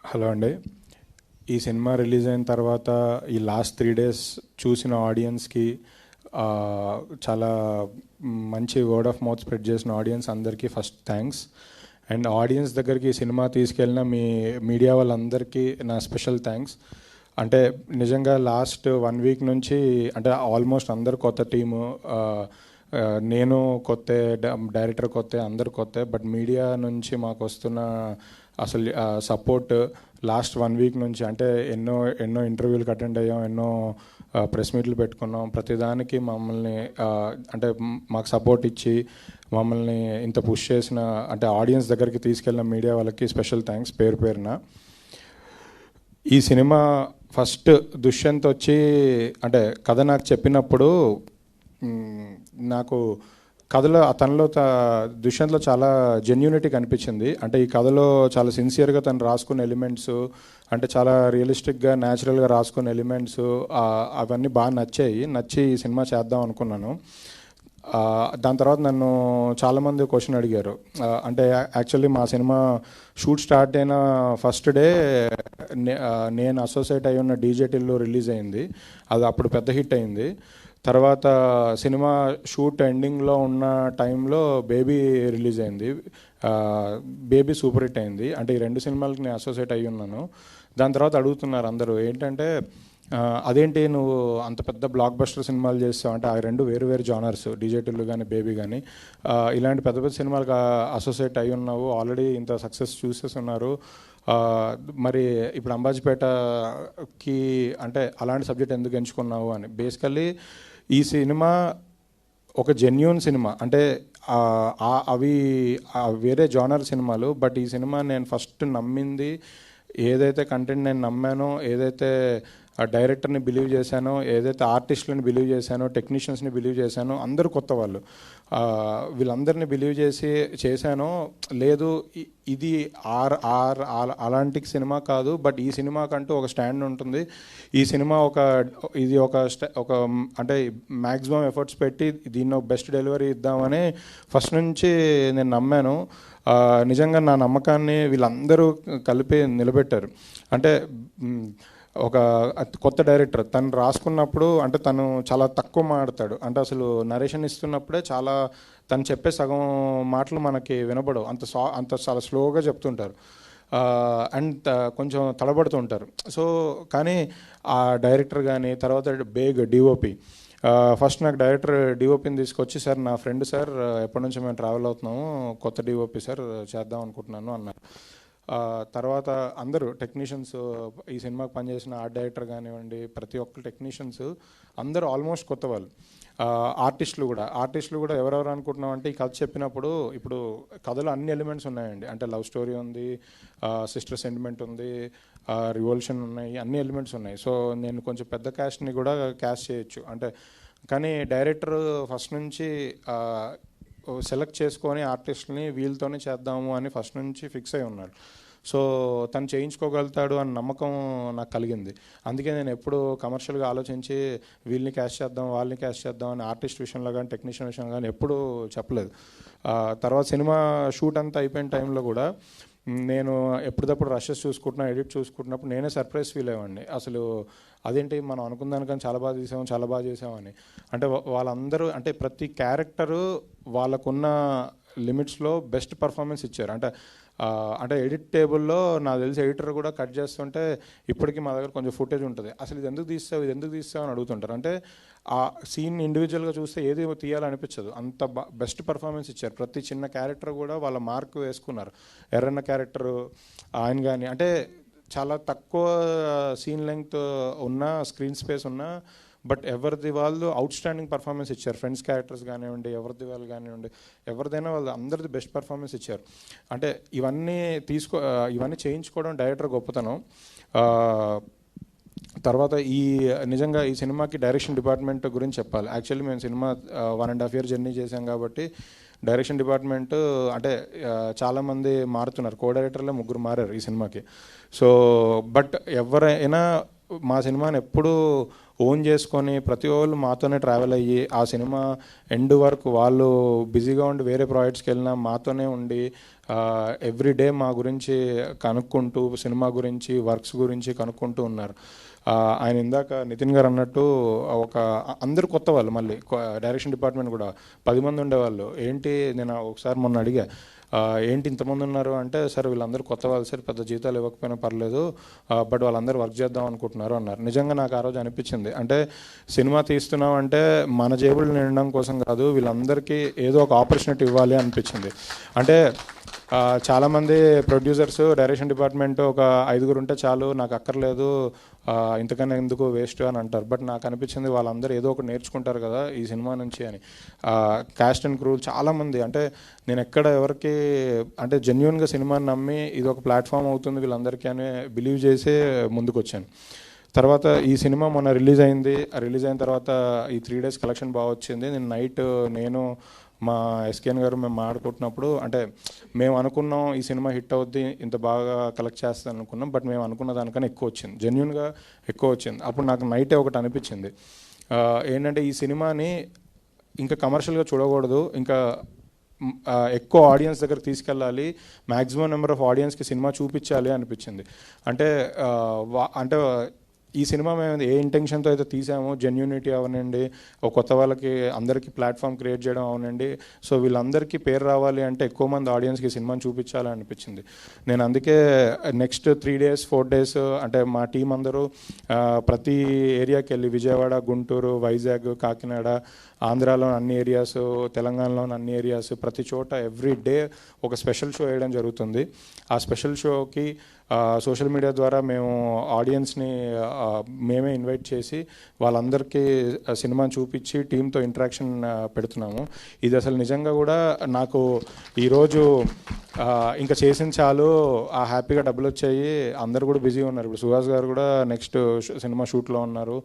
Hello అండి. ఈ cinema release అయిన తర్వాత ఈ లాస్ట్ 3 days చూసిన ఆడియన్స్కి చాలా మంచి వర్డ్ ఆఫ్ మౌత్ స్ప్రెడ్ చేసిన ఆడియన్స్ అందరికీ ఫస్ట్ థ్యాంక్స్. అండ్ ఆడియన్స్ దగ్గరికి ఈ సినిమా తీసుకెళ్ళిన మీడియా వాళ్ళందరికీ నా స్పెషల్ థ్యాంక్స్. అంటే నిజంగా లాస్ట్ 1 week నుంచి అంటే ఆల్మోస్ట్ అందరు కొత్త టీము, నేను కొత్త, డైరెక్టర్ కొత్త, అందరు కొత్త. బట్ మీడియా నుంచి మాకు వస్తున్న అసలు సపోర్ట్ లాస్ట్ 1 week నుంచి అంటే ఎన్నో ఇంటర్వ్యూలకు అటెండ్ అయ్యాం, ఎన్నో ప్రెస్ మీట్లు పెట్టుకున్నాం. ప్రతిదానికి మమ్మల్ని అంటే మాకు సపోర్ట్ ఇచ్చి మమ్మల్ని ఇంత పుష్ చేసిన అంటే ఆడియన్స్ దగ్గరికి తీసుకెళ్ళిన మీడియా వాళ్ళకి స్పెషల్ థ్యాంక్స్ పేరు పేరున. ఈ సినిమా ఫస్ట్ దుష్యంత్ వచ్చి అంటే కథ నాకు చెప్పినప్పుడు నాకు కథలో తనలో దుష్యంత్లో చాలా జెన్యూనిటీ కనిపించింది. అంటే ఈ కథలో చాలా సిన్సియర్గా తను రాసుకున్న ఎలిమెంట్స్ అంటే చాలా రియలిస్టిక్గా న్యాచురల్గా రాసుకున్న ఎలిమెంట్స్ అవన్నీ బాగా నచ్చి ఈ సినిమా చేద్దాం అనుకున్నాను. దాని తర్వాత నన్ను చాలామంది క్వశ్చన్ అడిగారు. అంటే యాక్చువల్లీ మా సినిమా షూట్ స్టార్ట్ అయిన ఫస్ట్ డే నేను అసోసియేట్ అయి ఉన్న డీజే టిల్లు రిలీజ్ అయింది. అది అప్పుడు పెద్ద హిట్ అయింది. తర్వాత సినిమా షూట్ ఎండింగ్లో ఉన్న టైంలో బేబీ రిలీజ్ అయింది. బేబీ సూపర్ హిట్ అయింది. అంటే ఈ 2 సినిమాలకి నేను అసోసియేట్ అయ్యి ఉన్నాను. దాని తర్వాత అడుగుతున్నారు అందరూ ఏంటంటే అదేంటి నువ్వు అంత పెద్ద బ్లాక్ బస్టర్ సినిమాలు చేస్తావు అంటే ఆ 2 వేరు జానర్స్, డీజే టిల్లు కానీ బేబీ కానీ, ఇలాంటి పెద్ద సినిమాలకు అసోసియేట్ అయ్యి ఉన్నావు, ఆల్రెడీ ఇంత సక్సెస్ చూసేస్తున్నారు, మరి ఇప్పుడు అంబాజీపేటకి అంటే అలాంటి సబ్జెక్ట్ ఎందుకు ఎంచుకున్నావు అని. బేసికల్లీ ఈ సినిమా ఒక జెన్యూన్ సినిమా. అంటే అవి వేరే జానర్ సినిమాలు. బట్ ఈ సినిమా నేను ఫస్ట్ నమ్మింది ఏదైతే కంటెంట్ నేను నమ్మానో, ఏదైతే ఆ డైరెక్టర్ని బిలీవ్ చేశానో, ఏదైతే ఆర్టిస్టులను బిలీవ్ చేశానో, టెక్నీషియన్స్ని బిలీవ్ చేశానో, అందరూ కొత్త వాళ్ళు, వీళ్ళందరినీ బిలీవ్ చేశానో లేదు ఇది అలాంటి సినిమా కాదు. బట్ ఈ సినిమాకంటూ ఒక స్టాండ్ ఉంటుంది. ఈ సినిమా ఇది ఒక అంటే మ్యాక్సిమం ఎఫర్ట్స్ పెట్టి దీన్ని బెస్ట్ డెలివరీ ఇద్దామని ఫస్ట్ నుంచి నేను నమ్మాను. నిజంగా నా నమ్మకాన్ని వీళ్ళందరూ కలిపి నిలబెట్టారు. అంటే ఒక కొత్త డైరెక్టర్ తను రాసుకున్నప్పుడు అంటే తను చాలా తక్కువ మాట్లాడతాడు. అంటే అసలు నరేషన్ ఇస్తున్నప్పుడే తను చెప్పే సగం మాటలు మనకి వినపడవు, అంత చాలా స్లోగా చెప్తుంటారు అండ్ కొంచెం తడబడుతుంటారు. సో కానీ ఆ డైరెక్టర్ కానీ తర్వాత డిఓపి ఫస్ట్ నాకు డైరెక్టర్ డిఓపిని తీసుకొచ్చి, సార్ నా ఫ్రెండ్ సార్, ఎప్పటి నుంచో మేము ట్రావెల్ అవుతున్నాము, కొత్త డిఓపి సార్ చేద్దాం అనుకుంటున్నాను అన్నారు. తర్వాత అందరూ టెక్నీషియన్స్, ఈ సినిమాకి పనిచేసిన ఆర్ట్ డైరెక్టర్ కానివ్వండి, ప్రతి ఒక్క టెక్నీషియన్స్ అందరూ ఆల్మోస్ట్ కొత్త వాళ్ళు. ఆర్టిస్టులు కూడా ఎవరెవరు అనుకుంటున్నాం అంటే ఈ కథ చెప్పినప్పుడు ఇప్పుడు కథలో అన్ని ఎలిమెంట్స్ ఉన్నాయండి. అంటే లవ్ స్టోరీ ఉంది, సిస్టర్ సెంటిమెంట్ ఉంది, రివల్యూషన్ ఉన్నాయి, అన్ని ఎలిమెంట్స్ ఉన్నాయి. సో నేను కొంచెం పెద్ద క్యాస్ట్ని కూడా క్యాస్ట్ చేయొచ్చు అంటే. కానీ డైరెక్టర్ ఫస్ట్ నుంచి సెలెక్ట్ చేసుకొని ఆర్టిస్ట్ని వీళ్ళతోనే చేద్దాము అని ఫస్ట్ నుంచి ఫిక్స్ అయి ఉన్నాడు. సో తను చేయించుకోగలుగుతాడు అని నమ్మకం నాకు కలిగింది. అందుకే నేను ఎప్పుడు కమర్షియల్గా ఆలోచించి వీళ్ళని క్యాస్ట్ చేద్దాం వాళ్ళని క్యాస్ట్ చేద్దాం అని ఆర్టిస్ట్ విషయంలో కానీ టెక్నీషియన్ విషయంలో కానీ ఎప్పుడూ చెప్పలేదు. తర్వాత సినిమా షూట్ అంతా అయిపోయిన టైంలో కూడా నేను ఎప్పటికప్పుడు రషెస్ ఎడిట్ చూసుకుంటున్నప్పుడు నేనే సర్ప్రైజ్ ఫీల్ అయ్యేవాడిని. అసలు అదేంటి మనం అనుకున్న దానికని చాలా బాగా చేసామని. అంటే వాళ్ళందరూ అంటే ప్రతి క్యారెక్టరు వాళ్ళకున్న లిమిట్స్లో బెస్ట్ పర్ఫార్మెన్స్ ఇచ్చారు. అంటే ఎడిట్ టేబుల్లో నాకు తెలిసి ఎడిటర్ కూడా కట్ చేస్తుంటే ఇప్పటికీ మా దగ్గర కొంచెం ఫుటేజ్ ఉంటుంది. అసలు ఇది ఎందుకు తీస్తావు అని అడుగుతుంటారు. అంటే ఆ సీన్ ఇండివిజువల్గా చూస్తే ఏది తీయాలనిపించదు, అంత బెస్ట్ పర్ఫార్మెన్స్ ఇచ్చారు. ప్రతి చిన్న క్యారెక్టర్ కూడా వాళ్ళ మార్క్ వేసుకున్నారు. ఎర్రన్న క్యారెక్టరు ఆయన కానీ అంటే చాలా తక్కువ సీన్ లెంగ్త్ ఉన్న, స్క్రీన్ స్పేస్ ఉన్న, బట్ ఎవరిది వాళ్ళు అవుట్ స్టాండింగ్ పర్ఫార్మెన్స్ ఇచ్చారు. ఫ్రెండ్స్ క్యారెక్టర్స్ కానివ్వండి, వాళ్ళు కానివ్వండి, ఎవరిదైనా వాళ్ళు అందరిది బెస్ట్ పర్ఫార్మెన్స్ ఇచ్చారు. అంటే ఇవన్నీ చేయించుకోవడం డైరెక్టర్ గొప్పతనం. తర్వాత నిజంగా ఈ సినిమాకి డైరెక్షన్ డిపార్ట్మెంట్ గురించి చెప్పాలి. యాక్చువల్లీ మేము సినిమా 1.5 year జర్నీ చేసాం కాబట్టి డైరెక్షన్ డిపార్ట్మెంట్ అంటే చాలామంది మారుతున్నారు. కో డైరెక్టర్లో 3 మారారు ఈ సినిమాకి. సో బట్ ఎవరైనా మా సినిమాని ఎప్పుడూ ఓన్ చేసుకొని ప్రతి వాళ్ళు మాతోనే ట్రావెల్ అయ్యి ఆ సినిమా ఎండ్ వరకు వాళ్ళు బిజీగా ఉండి వేరే ప్రాజెక్ట్స్కి వెళ్ళినా మాతోనే ఉండి ఎవ్రీడే మా గురించి కనుక్కుంటూ సినిమా గురించి వర్క్స్ గురించి కనుక్కుంటూ ఉన్నారు. ఆయన ఇందాక నితిన్ గారు అన్నట్టు అందరు కొత్త వాళ్ళు, మళ్ళీ డైరెక్షన్ డిపార్ట్మెంట్ కూడా 10 మంది ఉండేవాళ్ళు. ఏంటి నేను ఒకసారి మొన్న అడిగా, ఏంటి ఇంతమంది ఉన్నారు అంటే, సార్ వీళ్ళందరూ కొత్త వాళ్ళు సార్, పెద్ద జీతాలు ఇవ్వకపోయినా పర్లేదు, బట్ వాళ్ళందరూ వర్క్ చేద్దాం అనుకుంటున్నారు అన్నారు. నిజంగా నాకు ఆ రోజు అనిపించింది, అంటే సినిమా తీస్తున్నాం అంటే మన జేబులు నిండడం కోసం కాదు, వీళ్ళందరికీ ఏదో ఒక ఆపర్చునిటీ ఇవ్వాలి అనిపించింది. అంటే చాలామంది ప్రొడ్యూసర్స్ డైరెక్షన్ డిపార్ట్మెంట్ ఒక 5 ఉంటే చాలు, నాకు అక్కర్లేదు, ఇంతకన్నా ఎందుకు వేస్ట్ అని అంటారు. బట్ నాకు అనిపించింది వాళ్ళందరూ ఏదో ఒకటి నేర్చుకుంటారు కదా ఈ సినిమా నుంచి అని. క్యాస్ట్ అండ్ క్రూ చాలామంది, అంటే నేను ఎక్కడ ఎవరికి అంటే జెన్యున్గా సినిమాని నమ్మి ఇది ఒక ప్లాట్ఫామ్ అవుతుంది వీళ్ళందరికీ అని బిలీవ్ చేసే ముందుకు వచ్చాను. తర్వాత ఈ సినిమా మొన్న రిలీజ్ అయిన తర్వాత ఈ 3 days కలెక్షన్ బాగా వచ్చింది. నేను మా ఎస్కేఎన్ గారు మేము మాట్లాడుకుంటున్నప్పుడు, అంటే మేము అనుకున్నాం ఈ సినిమా హిట్ అవుద్ది, ఇంత బాగా కలెక్ట్ చేస్తుంది అనుకున్నాం, బట్ మేము అనుకున్న దానికన్నా ఎక్కువ వచ్చింది, జెన్యున్గా ఎక్కువ వచ్చింది. అప్పుడు నాకు నైటే ఒకటి అనిపించింది, ఏంటంటే ఈ సినిమాని ఇంకా కమర్షియల్గా చూడకూడదు, ఇంకా ఎక్కువ ఆడియన్స్ దగ్గర తీసుకెళ్ళాలి, మ్యాక్సిమం నెంబర్ ఆఫ్ ఆడియన్స్కి సినిమా చూపించాలి అనిపించింది. అంటే ఈ సినిమా మేము ఏ ఇంటెన్షన్తో అయితే తీసామో, జెన్యూనిటీ అవనండి, ఒక కొత్త వాళ్ళకి అందరికీ ప్లాట్ఫామ్ క్రియేట్ చేయడం అవనండి, సో వీళ్ళందరికీ పేరు రావాలి అంటే ఎక్కువ మంది ఆడియన్స్కి సినిమాని చూపించాలని అనిపించింది. నేను అందుకే నెక్స్ట్ 3 days 4 days అంటే మా టీం అందరూ ప్రతి ఏరియాకి వెళ్ళి, విజయవాడ, గుంటూరు, వైజాగ్, కాకినాడ, ఆంధ్రాలో అన్ని ఏరియాస్, తెలంగాణలోని అన్ని ఏరియాస్, ప్రతి చోట ఎవ్రీ డే ఒక స్పెషల్ షో వేయడం జరుగుతుంది. ఆ స్పెషల్ షోకి సోషల్ మీడియా ద్వారా మేము ఆడియన్స్ని మేమే ఇన్వైట్ చేసి వాళ్ళందరికీ సినిమాని చూపించి టీంతో ఇంటరాక్షన్ పెడుతున్నాము. ఇది అసలు నిజంగా కూడా నాకు ఈరోజు ఇంకా చేసిన చాలు, హ్యాపీగా డబ్బులు వచ్చాయి, అందరు కూడా బిజీగా ఉన్నారు. ఇప్పుడు సుహాస్ గారు కూడా నెక్స్ట్ సినిమా షూట్లో ఉన్నారు,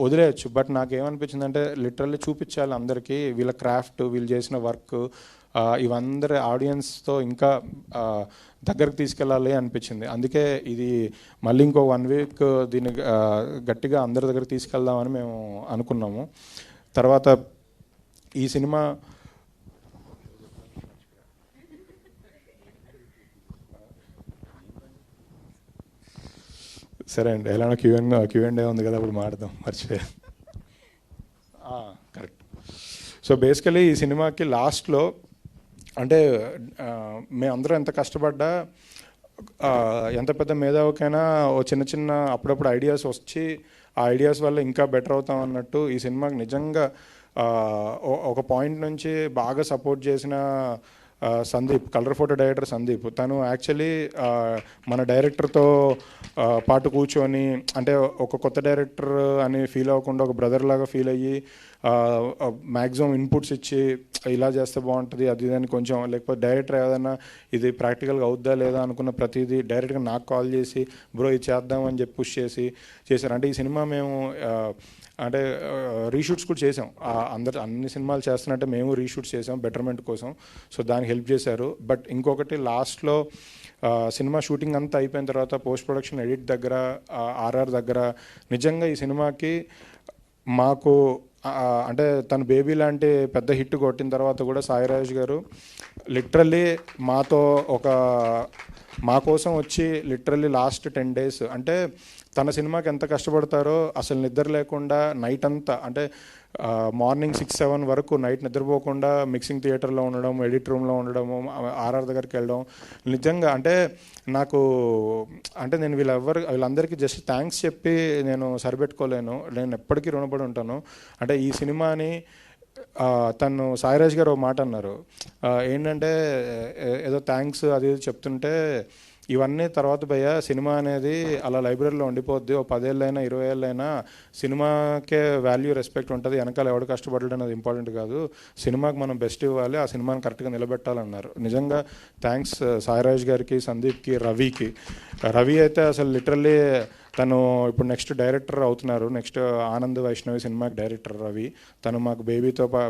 వదిలేయచ్చు. బట్ నాకేమనిపించిందంటే లిటరల్లీ చూపించాలి అందరికీ వీళ్ళ క్రాఫ్ట్, వీళ్ళు చేసిన వర్క్, ఇవందరి ఆడియన్స్తో ఇంకా దగ్గరకు తీసుకెళ్ళాలి అనిపించింది. అందుకే ఇది మళ్ళీ ఇంకో 1 week దీన్ని గట్టిగా అందరి దగ్గర తీసుకెళ్దామని మేము అనుకున్నాము. తర్వాత ఈ సినిమా సరే అండి, ఎలానో క్యూఎండే ఉంది కదా, అప్పుడు మాట్లాడదాం, మర్చిపోయా. కరెక్ట్. సో బేసికలీ ఈ సినిమాకి లాస్ట్లో, అంటే మేమందరం ఎంత కష్టపడ్డా, ఎంత పెద్ద మేధావికైనా ఓ చిన్న అప్పుడప్పుడు ఐడియాస్ వచ్చి ఆ ఐడియాస్ వల్ల ఇంకా బెటర్ అవుతాం అన్నట్టు, ఈ సినిమాకి నిజంగా ఒక పాయింట్ నుంచి బాగా సపోర్ట్ చేసిన Sandeep, colour photo director Sandeep, తను యాక్చువల్లీ మన డైరెక్టర్తో పాటు కూర్చొని, అంటే ఒక కొత్త డైరెక్టర్ అని ఫీల్ అవ్వకుండా ఒక బ్రదర్ లాగా ఫీల్ అయ్యి మ్యాక్సిమం ఇన్పుట్స్ ఇచ్చి ఇలా చేస్తే బాగుంటుంది అది అని కొంచెం, లేకపోతే డైరెక్టర్ ఏదైనా ఇది ప్రాక్టికల్గా అవుద్దా లేదా అనుకున్న ప్రతిదీ డైరెక్ట్గా నాకు కాల్ చేసి బ్రో ఇది చేద్దామని చెప్పి పుష్ చేశారు. అంటే ఈ సినిమా మేము అంటే రీషూట్స్ కూడా చేసాం, అన్ని సినిమాలు చేస్తున్నట్టే మేము రీషూట్స్ చేసాం బెటర్మెంట్ కోసం, సో దానికి హెల్ప్ చేశారు. బట్ ఇంకొకటి లాస్ట్లో సినిమా షూటింగ్ అంతా అయిపోయిన తర్వాత పోస్ట్ ప్రొడక్షన్ ఎడిట్ దగ్గర, ఆర్ఆర్ దగ్గర, నిజంగా ఈ సినిమాకి మాకు అంటే తన బేబీ లాంటి పెద్ద హిట్ కొట్టిన తర్వాత కూడా సాయిరాజ్ గారు లిటరల్లీ మా కోసం వచ్చి లిటరల్లీ లాస్ట్ 10 days, అంటే తన సినిమాకి ఎంత కష్టపడతారో అసలు నిద్ర లేకుండా నైట్ అంతా, అంటే మార్నింగ్ 6-7 వరకు నైట్ నిద్రపోకుండా మిక్సింగ్ థియేటర్లో ఉండడం, ఎడిట్ రూమ్లో ఉండడము, ఆర్ఆర్ దగ్గరికి వెళ్ళడం, నిజంగా అంటే నాకు, అంటే నేను వీళ్ళందరికీ జస్ట్ థ్యాంక్స్ చెప్పి నేను సరిపెట్టుకోలేను, నేను ఎప్పటికీ రుణపడి ఉంటాను. అంటే ఈ సినిమాని తను సాయిరాజ్ గారు ఒక మాట అన్నారు, ఏంటంటే ఏదో థ్యాంక్స్ అది చెప్తుంటే, ఇవన్నీ తర్వాత భయ్య సినిమా అనేది అలా లైబ్రరీలో ఉండిపోద్ది, ఓ 10 ఏళ్ళైనా 20 ఏళ్ళైనా సినిమాకే వాల్యూ రెస్పెక్ట్ ఉంటుంది, వెనకాల ఎవడు కష్టపడడం అనేది ఇంపార్టెంట్ కాదు, సినిమాకి మనం బెస్ట్ ఇవ్వాలి, ఆ సినిమాని కరెక్ట్గా నిలబెట్టాలన్నారు. నిజంగా థ్యాంక్స్ సాయిరాజ్ గారికి, సందీప్కి, రవి అయితే అసలు లిటరల్లీ తను ఇప్పుడు నెక్స్ట్ డైరెక్టర్ అవుతున్నారు. నెక్స్ట్ ఆనంద్ వైష్ణవి సినిమాకి డైరెక్టర్ రవి. తను మాకు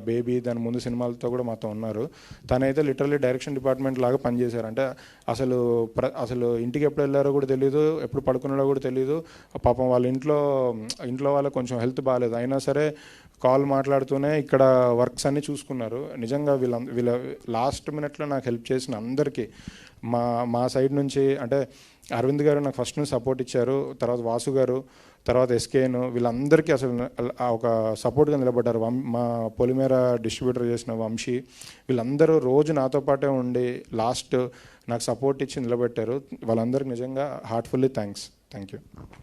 బేబీ దాని ముందు సినిమాలతో కూడా మాతో ఉన్నారు. తనైతే లిటరల్లీ డైరెక్షన్ డిపార్ట్మెంట్ లాగా పనిచేశారు. అంటే అసలు ఇంటికి ఎప్పుడు వెళ్ళారో కూడా తెలియదు, ఎప్పుడు పడుకున్నారో కూడా తెలియదు. పాపం వాళ్ళ ఇంట్లో వాళ్ళకి కొంచెం హెల్త్ బాగాలేదు, అయినా సరే కాల్ మాట్లాడుతూనే ఇక్కడ వర్క్స్ అన్నీ చూసుకున్నారు. నిజంగా వీళ్ళ లాస్ట్ మినిట్లో నాకు హెల్ప్ చేసిన అందరికీ మా సైడ్ నుంచి, అంటే అరవింద్ గారు నాకు ఫస్ట్ నుంచి సపోర్ట్ ఇచ్చారు, తర్వాత వాసు గారు, తర్వాత ఎస్కేను, వీళ్ళందరికీ అసలు ఒక సపోర్ట్గా నిలబడ్డారు. మా పొలిమేర డిస్ట్రిబ్యూటర్ చేసిన వంశీ, వీళ్ళందరూ రోజు నాతో పాటే ఉండి లాస్ట్ నాకు సపోర్ట్ ఇచ్చి నిలబెట్టారు. వాళ్ళందరికీ నిజంగా హార్ట్ఫుల్లీ థ్యాంక్ యూ.